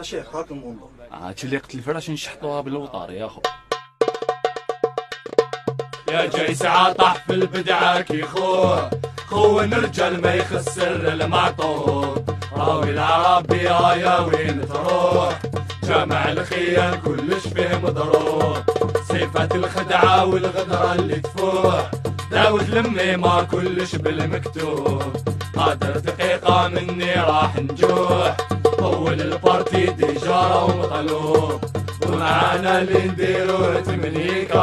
شيخ هاك المنظر هادشي اللي قلت الفراش نشحطوها بالوطار يا خو. يا جاي ساعة طاح في البدعة كي خوه خون رجال ما يخسر المعطوب راوي العربي يا وين تروح جامع الخيال كلش فيه مضروب صفة الخدعة والغدرة اللي تفوح داود لمي ما كلش بالمكتوب قادر دقيقة مني راح نجوح طول البارتي ديجارة ومطلوب ومعانا اللي نديرو تمنيكا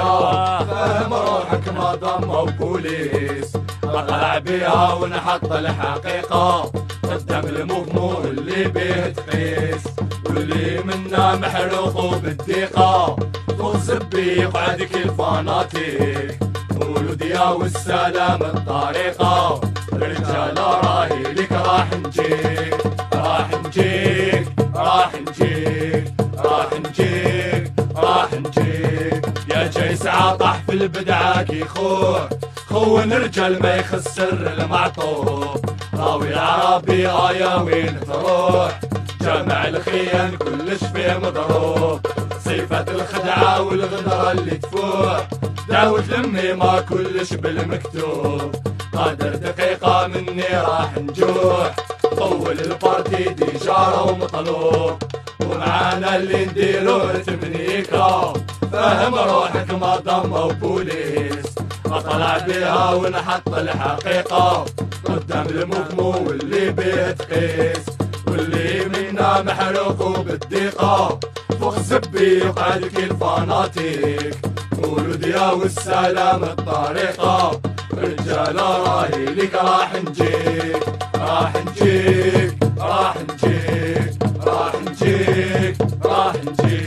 فهم روحك ما ضموا بوليس بطلع بيها ونحط الحقيقة قدام الموفمو اللي بيه تقيس واللي منا محروق بالدقيقة فوق زبي يقعد كل فاناتيك ولوديا والسلام الطريقة رجالة راهي لك راح نجيك راح نجيك راح نجيك راح نجيك راح نجيك يا جاي ساعة طاح في البدعة كي خوه خون رجال ما يخسر المعطوب راوي العربي يا وين تروح جامع الخيان كلش فيه مضروب صفة الخدعة والغدرة اللي تفوح داود لمي ما كلش بالمكتوب قادر دقيقة مني راح نجوح طول البارتي ديجارة ومطلوب ومعانا اللي نديرو تمنيكا فهم روحك ما ضموا بوليس اطلع بيها ونحط الحقيقة قدام المفمو واللي بيه تقيس واللي منا محروق بالدقيقة فوق زبي يقعد كل فاناتيك ولوديا والسلام الطريقة رجالة راهي لك راح نجيك راح نجيك راح نجيك راح نجيك راح نجيك